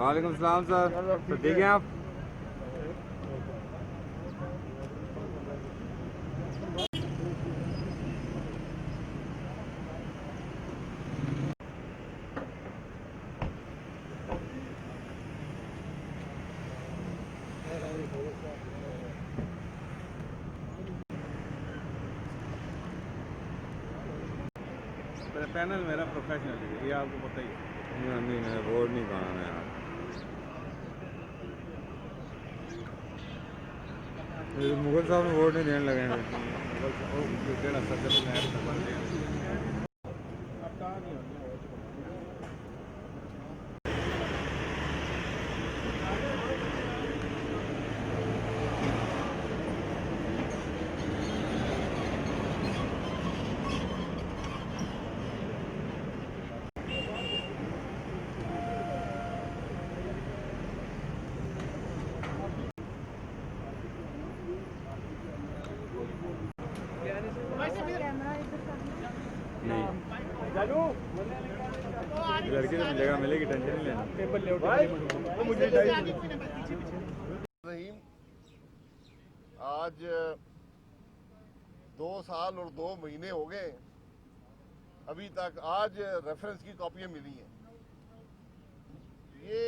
وعلیکم السلام سر. تو ٹھیک ہیں آپ؟ پینل میرا پروفیشنل ہے، یہ آپ کو پتہ ہی ہے. نہیں ووٹ نہیں پانا میں یار. مغل صاحب نے ووٹ نہیں دینے لگے ہیں. جڑا سرکل ہے بنتے ہیں اب کہاں نہیں ہوتے. لڑکی تو جگہ ملے گی، ٹینشن نہیں لینا. آج 2 سال اور 2 مہینے ہو گئے ابھی تک. آج ریفرنس کی کاپیاں ملی ہیں. یہ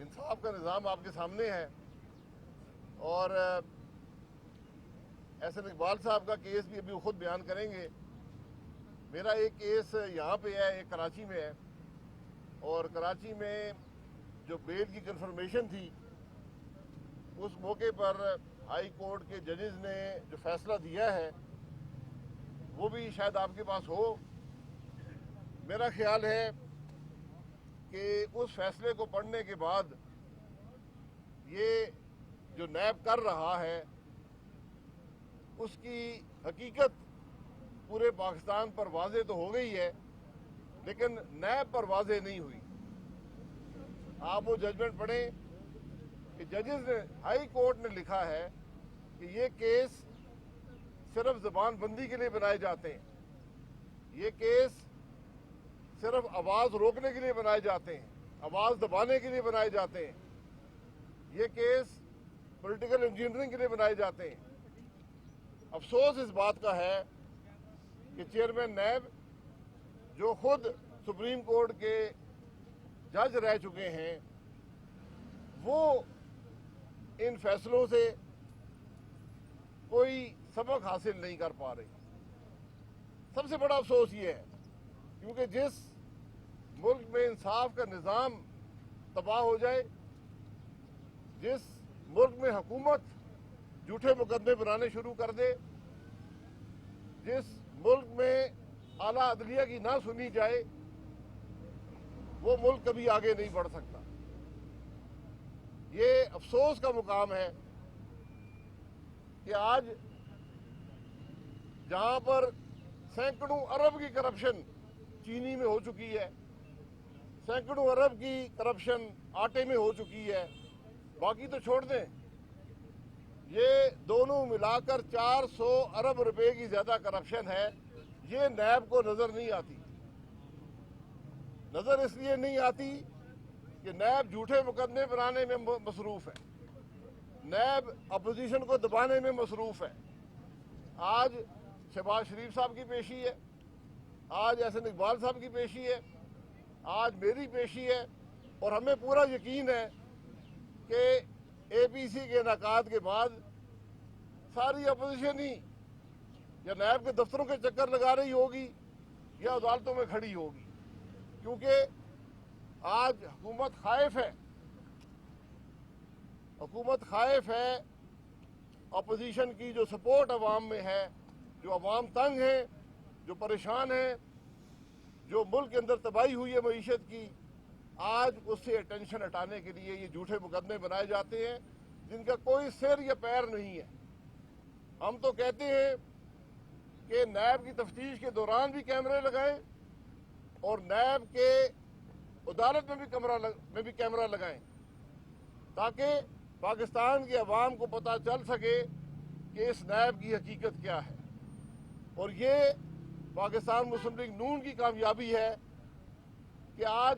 انصاف کا نظام آپ کے سامنے ہے. اور احسن اقبال صاحب کا کیس بھی ابھی خود بیان کریں گے. میرا ایک کیس یہاں پہ ہے، ایک کراچی میں ہے. اور کراچی میں جو بیل کی کنفرمیشن تھی اس موقع پر ہائی کورٹ کے ججز نے جو فیصلہ دیا ہے وہ بھی شاید آپ کے پاس ہو. میرا خیال ہے کہ اس فیصلے کو پڑھنے کے بعد یہ جو نیب کر رہا ہے اس کی حقیقت پورے پاکستان پر واضح تو ہو گئی ہے، لیکن نیب پر واضح نہیں ہوئی. آپ وہ ججمنٹ پڑھیں کہ ججز نے، ہائی کورٹ نے لکھا ہے کہ یہ کیس صرف زبان بندی کے لیے بنائے جاتے ہیں، یہ کیس صرف آواز روکنے کے لیے بنائے جاتے ہیں، آواز دبانے کے لیے بنائے جاتے ہیں، یہ کیس پولیٹیکل انجینئرنگ کے لیے بنائے جاتے ہیں. افسوس اس بات کا ہے کہ چیئرمین نیب جو خود سپریم کورٹ کے جج رہ چکے ہیں وہ ان فیصلوں سے کوئی سبق حاصل نہیں کر پا رہی. سب سے بڑا افسوس یہ ہے کیونکہ جس ملک میں انصاف کا نظام تباہ ہو جائے، جس ملک میں حکومت جھوٹے مقدمے بنانے شروع کر دے، جس ملک میں اعلیٰ عدلیہ کی نہ سنی جائے، وہ ملک کبھی آگے نہیں بڑھ سکتا. یہ افسوس کا مقام ہے کہ آج جہاں پر سینکڑوں ارب کی کرپشن چینی میں ہو چکی ہے، سینکڑوں ارب کی کرپشن آٹے میں ہو چکی ہے، باقی تو چھوڑ دیں، یہ دونوں ملا کر 400 ارب روپے کی زیادہ کرپشن ہے. یہ نیب کو نظر نہیں آتی. نظر اس لیے نہیں آتی کہ نیب جھوٹے مقدمے بنانے میں مصروف ہے، نیب اپوزیشن کو دبانے میں مصروف ہے. آج شہباز شریف صاحب کی پیشی ہے، آج احسن اقبال صاحب کی پیشی ہے، آج میری پیشی ہے، اور ہمیں پورا یقین ہے کہ اے پی سی کے انعقاد کے بعد ساری اپوزیشن ہی یا نیب کے دفتروں کے چکر لگا رہی ہوگی یا عدالتوں میں کھڑی ہوگی، کیونکہ آج حکومت خائف ہے. حکومت خائف ہے. اپوزیشن کی جو سپورٹ عوام میں ہے، جو عوام تنگ ہیں، جو پریشان ہیں، جو ملک کے اندر تباہی ہوئی ہے معیشت کی، آج اس سے ٹینشن ہٹانے کے لیے یہ جھوٹے مقدمے بنائے جاتے ہیں جن کا کوئی سر یا پیر نہیں ہے. ہم تو کہتے ہیں کہ نیب کی تفتیش کے دوران بھی کیمرے لگائیں اور نیب کے عدالت میں بھی کیمرہ لگائیں تاکہ پاکستان کے عوام کو پتہ چل سکے کہ اس نیب کی حقیقت کیا ہے. اور یہ پاکستان مسلم لیگ نون کی کامیابی ہے کہ آج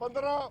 15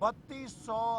3200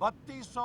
3200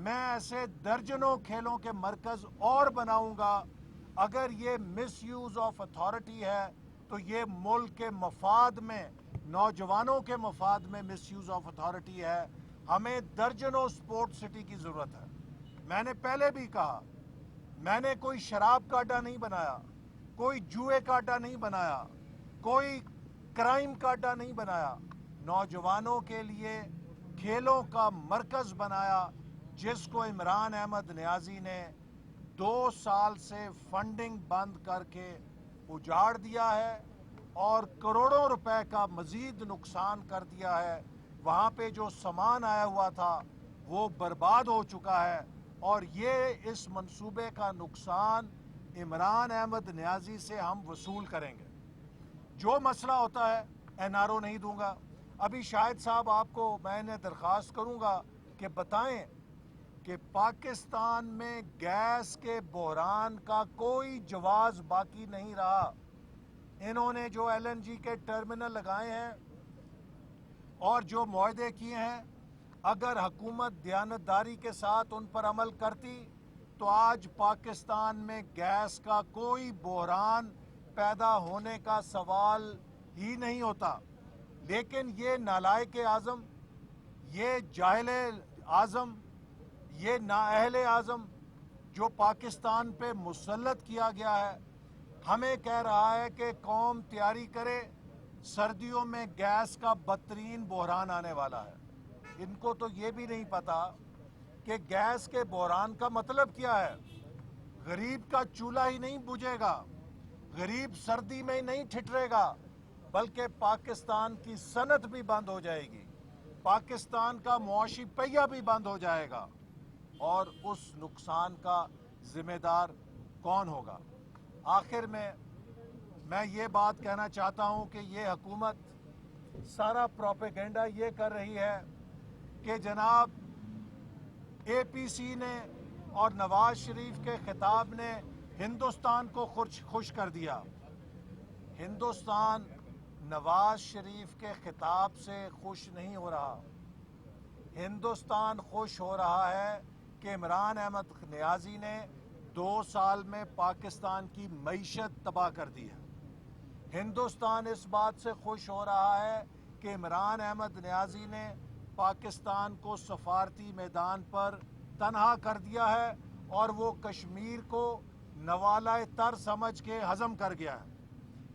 میں ایسے درجنوں کھیلوں کے مرکز اور بناؤں گا. اگر یہ مس یوز آف اتھارٹی ہے تو یہ ملک کے مفاد میں، نوجوانوں کے مفاد میں مس یوز آف اتھارٹی ہے. ہمیں درجنوں سپورٹ سٹی کی ضرورت ہے. میں نے پہلے بھی کہا، میں نے کوئی شراب کا اڈا نہیں بنایا، کوئی جوئے کا اڈا نہیں بنایا، کوئی کرائم کا اڈا نہیں بنایا. نوجوانوں کے لیے کھیلوں کا مرکز بنایا، جس کو عمران احمد نیازی نے 2 سال سے فنڈنگ بند کر کے اجاڑ دیا ہے اور کروڑوں روپے کا مزید نقصان کر دیا ہے. وہاں پہ جو سامان آیا ہوا تھا وہ برباد ہو چکا ہے، اور یہ اس منصوبے کا نقصان عمران احمد نیازی سے ہم وصول کریں گے. جو مسئلہ ہوتا ہے NRO نہیں دوں گا. ابھی شاہد صاحب آپ کو میں نے درخواست کروں گا کہ بتائیں کہ پاکستان میں گیس کے بحران کا کوئی جواز باقی نہیں رہا. انہوں نے جو LNG کے ٹرمینل لگائے ہیں اور جو معاہدے کیے ہیں، اگر حکومت دیانتداری کے ساتھ ان پر عمل کرتی تو آج پاکستان میں گیس کا کوئی بحران پیدا ہونے کا سوال ہی نہیں ہوتا. لیکن یہ نالائق اعظم، یہ جاہل اعظم، یہ نااہل اعظم جو پاکستان پہ مسلط کیا گیا ہے، ہمیں کہہ رہا ہے کہ قوم تیاری کرے، سردیوں میں گیس کا بدترین بحران آنے والا ہے. ان کو تو یہ بھی نہیں پتا کہ گیس کے بحران کا مطلب کیا ہے. غریب کا چولہا ہی نہیں بجھے گا، غریب سردی میں ہی نہیں ٹھٹرے گا، بلکہ پاکستان کی صنعت بھی بند ہو جائے گی، پاکستان کا معاشی پہیہ بھی بند ہو جائے گا، اور اس نقصان کا ذمہ دار کون ہوگا؟ آخر میں یہ بات کہنا چاہتا ہوں کہ یہ حکومت سارا پروپیگنڈا یہ کر رہی ہے کہ جناب APC نے اور نواز شریف کے خطاب نے ہندوستان کو خوش کر دیا. ہندوستان نواز شریف کے خطاب سے خوش نہیں ہو رہا. ہندوستان خوش ہو رہا ہے کہ عمران احمد نیازی نے 2 سال میں پاکستان کی معیشت تباہ کر دی ہے. ہندوستان اس بات سے خوش ہو رہا ہے کہ عمران احمد نیازی نے پاکستان کو سفارتی میدان پر تنہا کر دیا ہے اور وہ کشمیر کو نوالۂ تر سمجھ کے ہضم کر گیا ہے.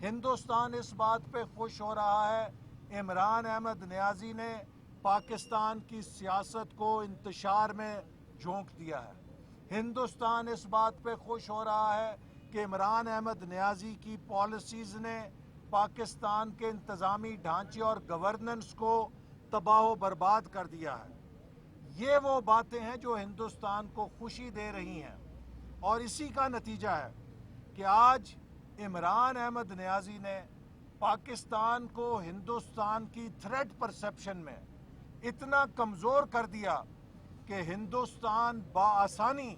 ہندوستان اس بات پہ خوش ہو رہا ہے عمران احمد نیازی نے پاکستان کی سیاست کو انتشار میں جھونک دیا ہے. ہندوستان اس بات پہ خوش ہو رہا ہے کہ عمران احمد نیازی کی پالیسیز نے پاکستان کے انتظامی ڈھانچے اور گورننس کو تباہ و برباد کر دیا ہے. یہ وہ باتیں ہیں جو ہندوستان کو خوشی دے رہی ہیں، اور اسی کا نتیجہ ہے کہ آج عمران احمد نیازی نے پاکستان کو ہندوستان کی تھریٹ پرسیپشن میں اتنا کمزور کر دیا کہ ہندوستان بآسانی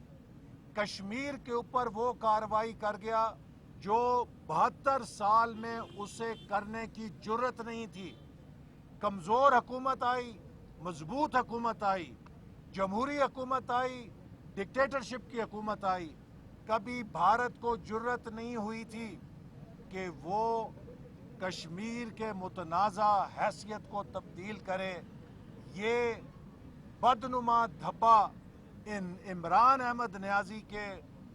کشمیر کے اوپر وہ کارروائی کر گیا جو 72 سال میں اسے کرنے کی جرت نہیں تھی. کمزور حکومت آئی، مضبوط حکومت آئی، جمہوری حکومت آئی، ڈکٹیٹرشپ کی حکومت آئی. کبھی بھارت کو جرت نہیں ہوئی تھی کہ وہ کشمیر کے متنازع حیثیت کو تبدیل کرے. یہ بدنما دھبا ان عمران احمد نیازی کے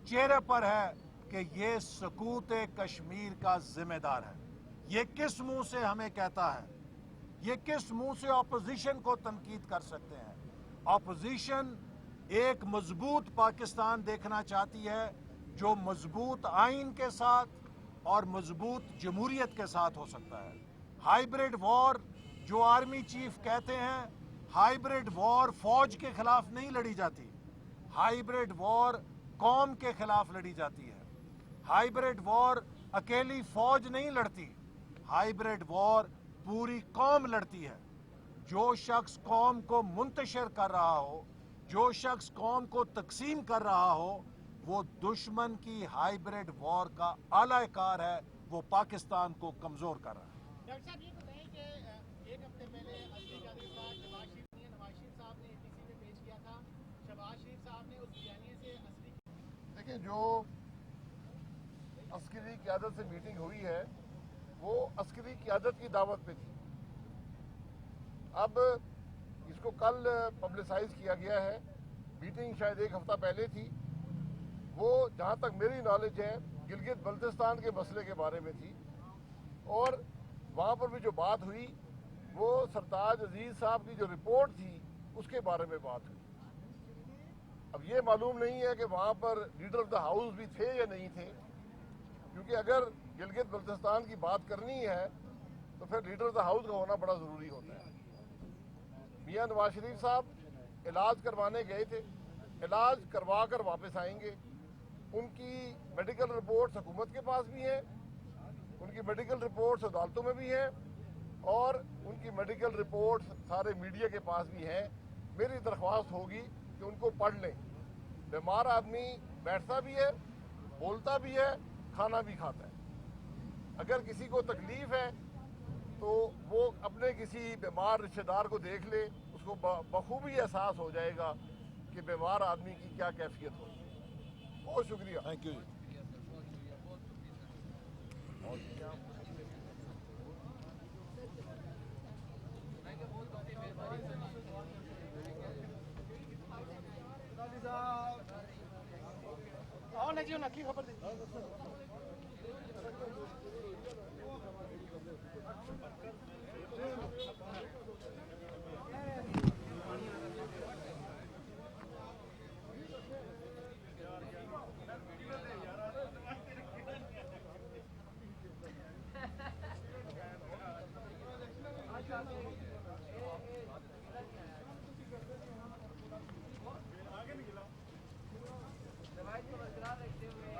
چہرے پر ہے کہ یہ سقوط کشمیر کا ذمہ دار ہے. یہ کس منہ سے ہمیں کہتا ہے؟ یہ کس منہ سے اپوزیشن کو تنقید کر سکتے ہیں؟ اپوزیشن ایک مضبوط پاکستان دیکھنا چاہتی ہے جو مضبوط آئین کے ساتھ اور مضبوط جمہوریت کے ساتھ ہو سکتا ہے. ہائیبریڈ وار جو آرمی چیف کہتے ہیں، ہائیبریڈ وار فوج کے خلاف نہیں لڑی جاتی، ہائیبریڈ وار قوم کے خلاف لڑی جاتی ہے. ہائیبریڈ وار اکیلی فوج نہیں لڑتی، ہائیبریڈ وار پوری قوم لڑتی ہے. جو شخص قوم کو منتشر کر رہا ہو، جو شخص قوم کو تقسیم کر رہا ہو، وہ دشمن کی ہائیبریڈ وار کا اعلی کار ہے، وہ پاکستان کو کمزور کر رہا ہے. ڈاکٹر صاحب یہ بتائیں کہ ایک ہفتے پہلے نواز شریف صاحب نے APC میں پیش کیا تھا دیکھیں جو عسکری قیادت سے میٹنگ ہوئی ہے وہ عسکری قیادت کی دعوت پہ تھی. اب اس کو کل پبلسائز کیا گیا ہے. میٹنگ شاید ایک ہفتہ پہلے تھی. وہ جہاں تک میری نالج ہے گلگت بلتستان کے مسئلے کے بارے میں تھی اور وہاں پر بھی جو بات ہوئی وہ سرتاج عزیز صاحب کی جو رپورٹ تھی اس کے بارے میں بات ہوئی. اب یہ معلوم نہیں ہے کہ وہاں پر لیڈر آف دا ہاؤس بھی تھے یا نہیں تھے, کیونکہ اگر گلگت بلتستان کی بات کرنی ہے تو پھر لیڈر آف دا ہاؤس کا ہونا بڑا ضروری ہوتا ہے. میاں نواز شریف صاحب علاج کروانے گئے تھے, علاج کروا کر واپس آئیں گے. ان کی میڈیکل رپورٹس حکومت کے پاس بھی ہیں, ان کی میڈیکل رپورٹس عدالتوں میں بھی ہیں اور ان کی میڈیکل رپورٹس سارے میڈیا کے پاس بھی ہیں. میری درخواست ہوگی کہ ان کو پڑھ لیں. بیمار آدمی بیٹھتا بھی ہے, بولتا بھی ہے, کھانا بھی کھاتا ہے. اگر کسی کو تکلیف ہے تو وہ اپنے کسی بیمار رشتہ دار کو دیکھ لے, اس کو بخوبی احساس ہو جائے گا کہ بیمار آدمی کی کیا کیفیت ہو. بہت شکریہ. Thank you. برقرار رکھتے ہوئے